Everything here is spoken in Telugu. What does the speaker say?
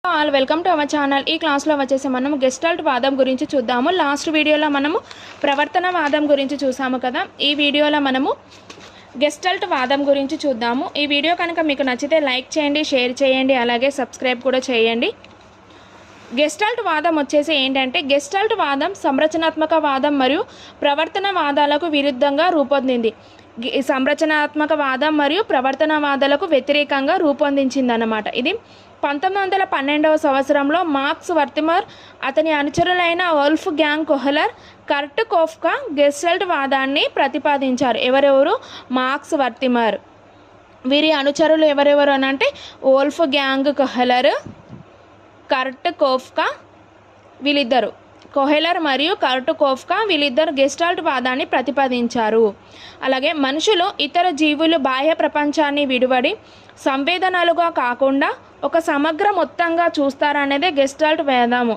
All welcome to our channel. ఈ క్లాస్లో వచ్చేసి మనం గెస్టాల్ట్ వాదం గురించి చూద్దాము. లాస్ట్ వీడియోలో మనము ప్రవర్తన వాదం గురించి చూసాము కదా. ఈ వీడియోలో మనము గెస్టాల్ట్ వాదం గురించి చూద్దాము. ఈ వీడియో కనుక మీకు నచ్చితే లైక్ చేయండి, షేర్ చేయండి, అలాగే సబ్స్క్రైబ్ కూడా చేయండి. గెస్టాల్ట్ వాదం వచ్చేసి ఏంటంటే, గెస్టాల్ట్ వాదం సంరచనాత్మక వాదం మరియు ప్రవర్తన వాదాలకు విరుద్ధంగా రూపొందింది. సంరచనాత్మక వాదం మరియు ప్రవర్తన వాదాలకు వ్యతిరేకంగా రూపొందించిందన్నమాట. ఇది 1912వ సంవత్సరంలో మార్క్స్ వర్తిమర్, అతని అనుచరులైన వోల్ఫ్ గ్యాంగ్ కోహ్లర్, కర్ట్ కోఫ్కా గెస్టాల్ట్ వాదాన్ని ప్రతిపాదించారు. ఎవరెవరు? మార్క్స్ వర్తిమర్. వీరి అనుచరులు ఎవరెవరు అని అంటే వోల్ఫ్ గ్యాంగ్ కోహ్లర్, కర్ట్ కోఫ్కా వీళ్ళిద్దరు. కోహెలర్ మరియు కర్ట్ కోఫ్కా వీళ్ళిద్దరు గెస్టాల్ట్ వాదాన్ని ప్రతిపాదించారు. అలాగే మనుషులు ఇతర జీవులు బాహ్య ప్రపంచాన్ని విడివడి సంవేదనలుగా కాకుండా ఒక సమగ్ర మొత్తంగా చూస్తారనేదే గెస్టాల్ట్ వాదము.